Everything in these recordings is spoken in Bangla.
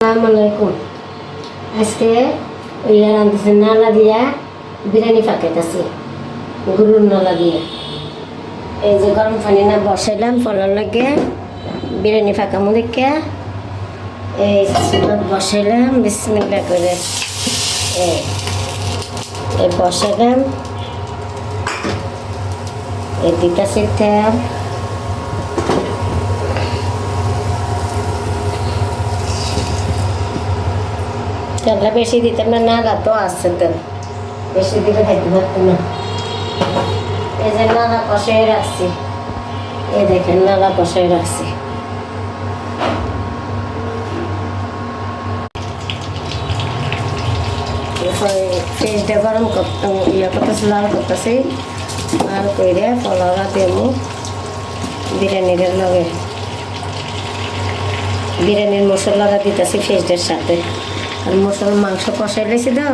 আসসালামাইকুম। আজকে ইয়া রাঁধতেছি নালা দিয়া বিরিয়ানি পাকাইতেছি গরুর নালা দিয়ে। এই যে গরম পানি না বসাইলাম ফলার লাগে বিরিয়ানি পাকামো দেখে এই বসাইলাম বিসমিল্লাহ করে এই বসাইলাম। এই দিতেছি তেল, তেলটা বেশি দিতাম না, নালা তো আসছে তেল বেশি দিলে খাইতে পারতাম না। এই যে নালা কষাই রাখছি, এই দেখেন নালা কষাই রাখছি। ফ্রিজটা গরম ইয়ে করতেছি, লাল করতেছি, লাল করে ফলারা দেবো বিরিয়ানির লগে। বিরিয়ানির মশলাটা দিতেছি ফ্রিজটার সাথে। আর মাংস কষাই লেছি তো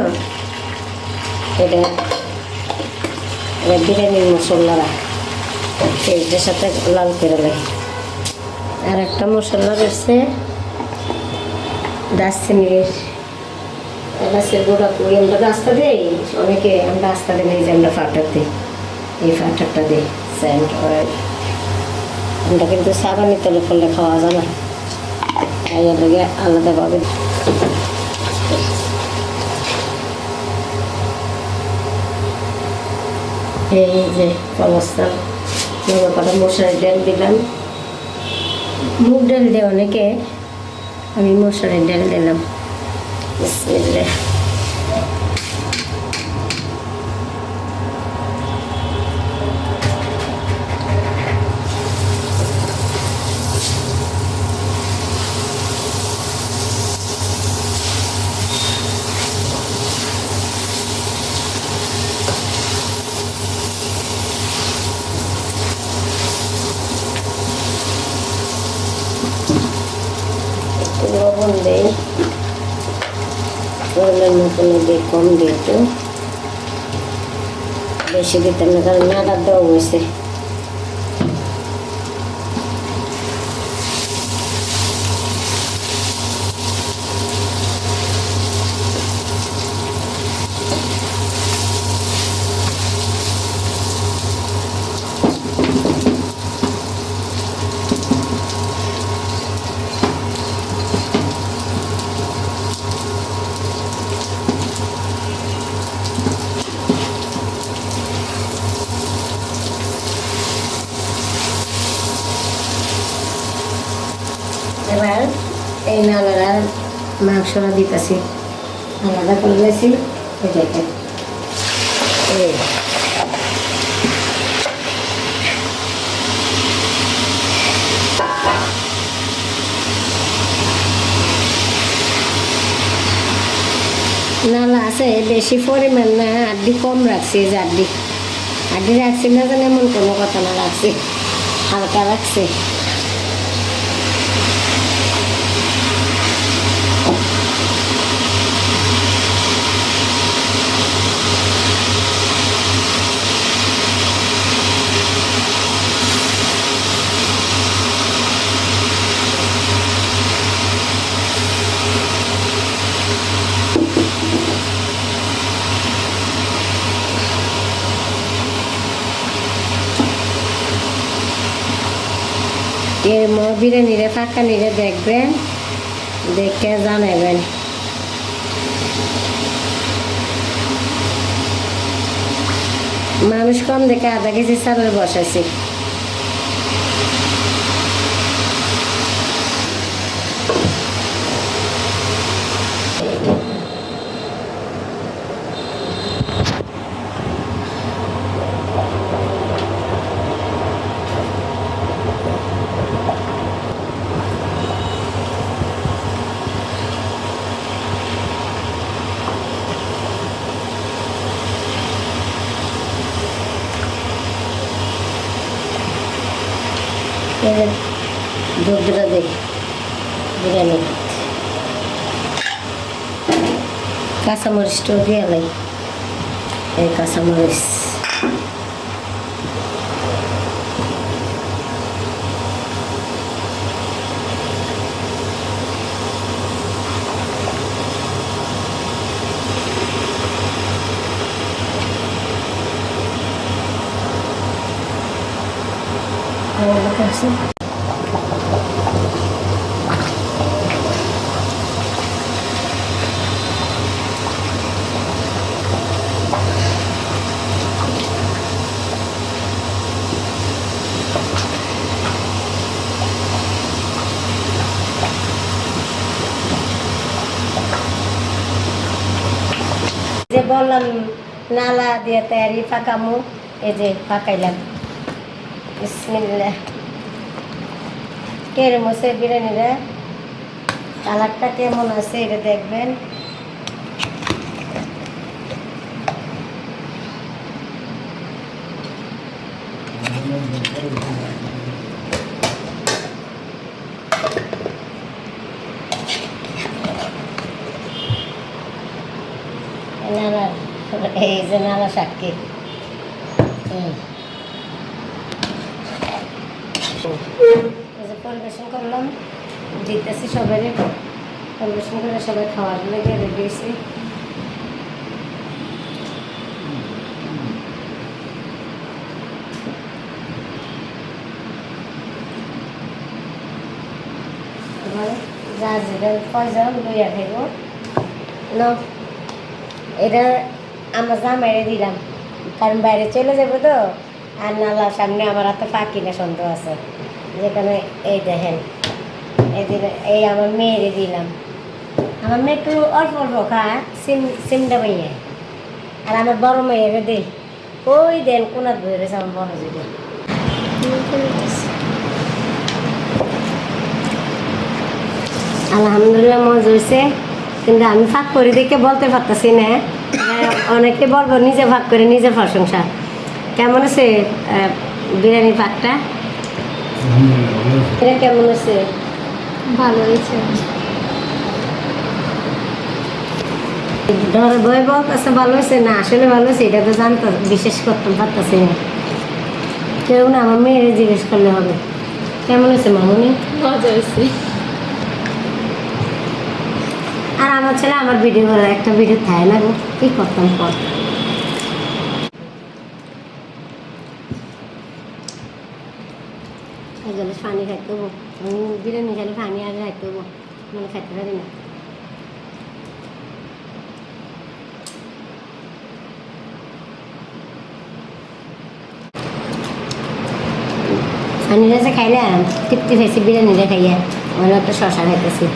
এটা বিরিয়ানির মশলাটা ফ্রিজটার সাথে লাল করে লাই। আর একটা মশলা রয়েছে দারচিনির এলাচের গুঁড়া করি। আমরা রাস্তা দিই, অনেকে আমরা রাস্তা দিই না, এই যে আমরা ফাটার দিই, এই ফাটারটা দিই স্যান্ড অয়েল। আমরা কিন্তু সাবানি তেলে ফলে খাওয়া যায় না, এর লাগে আলাদাভাবে। এই যে অবস্থা, কটা মশারি ডাল দিলাম, মুগ ডাল দেয় অনেকে, আমি মশারি ডাল দিলাম। বিসমিল্লাহ। লবণ দেই পরিমাণ মতন, দিই কম দিই একটু, বেশি দিতাম না কারণ নাড়া দেওয়া হয়েছে। এবার এই নালার মাংসটা দিতেছি, আলাদা করে গেছি। এই দেখেন এই নালা আছে বেশি পরিমাণ না, আড্ডি কম রাখছি, যে আড্ডি রাখছি না জানি এমন কোনো কথা না, রাখছি হালকা রাখছি। এর বিরিয়ানিরে ফাঁকা নিরে দেখবেন, দেখে জানাবেন। মানুষ কম দেখে আধা কেজি চালের বসাইছি। দুধটা দিই বিরিয়ানি, কাঁচামরিচটাও দিয়ে লাই, এই কাঁচামরিচ করছি। যে বললাম নালা দিয়ে তৈরি ফাঁকামু, এই যে ফাঁকাইলাম। বিসমিল্লাহ। কেরম হচ্ছে বিরিয়ানিটা, কালারটা কেমন আছে এটা দেখবেন। নালা, এই যে নালা সাক্ষী। পরিবেশন করলাম, দিতেছি সবাই, পরিবেশন করে সবাই খাওয়ার লেগে রেডি হয়েছি। যা যেটা কয়জন লইয়া খাইব ন, এটা আমার জামাইরে দিলাম, কারণ বাইরে চলে যাবো তো। আর নালার সামনে আমার হাতে পাখি না সন্দেহ আছে, যেখানে এই দেখেন এই দিন এই আমার মেয়েরে দিলাম। আমার মেয়ে একটু অল্প অল্প খায়, সিমটা মেয়ে। আর আমার বড় মেয়েরে দিই, ওই দেন কোনার ধরে রয়েছে আমার বড় যদি। আলহামদুলিল্লাহ মজা হয়েছে, কিন্তু আমি ফাঁক করে দেখে বলতে পারতেছি না। অনেকে বলবো নিজে ভাগ করে নিজে প্রশংসা। কেমন আছে বিরিয়ানি পাকটা? এটা কেমন আছে? ভালো হয়েছে। ধরে বই বলতেছে ভালো হয়েছে না আসলে ভালো হয়েছে এটা তো জানতে বিশেষ করতে পারতেছি না। কেউ না, আমার মেয়েরে জিজ্ঞেস করলে হবে। কেমন হয়েছে মামুনি? মজা হয়েছে। আর আমার ছেলে আমার ভিডিও করে, একটা ভিডিও থাকে না গো, কি করতাম পর। পানি খাইতে হবো, আমি বিরিয়ানি খাইলে পানি আগে খাইতে হবো, মানে খাইতে পারি না। পানিটা যে খাইলাম তৃপ্তি খাইছি, বিরিয়ানিটা খাইয়া মানে একটা শশা খাইতেছি।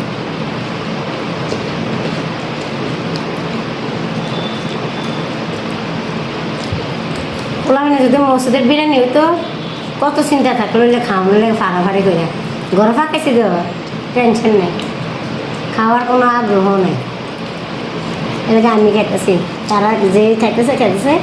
ওলা মানে যদি মসজিদের বিরিয়ানি হইতো কত চিন্তা থাকলো, খাওয়ানো লাগে ফাড়াফাড়ি করে। ঘরে ফাঁকাইছি তো, টেনশন নেই, খাওয়ার কোনো আগ্রহ নেই। এলাকা আমি খাইতেছি, তারা যে খাইতেছে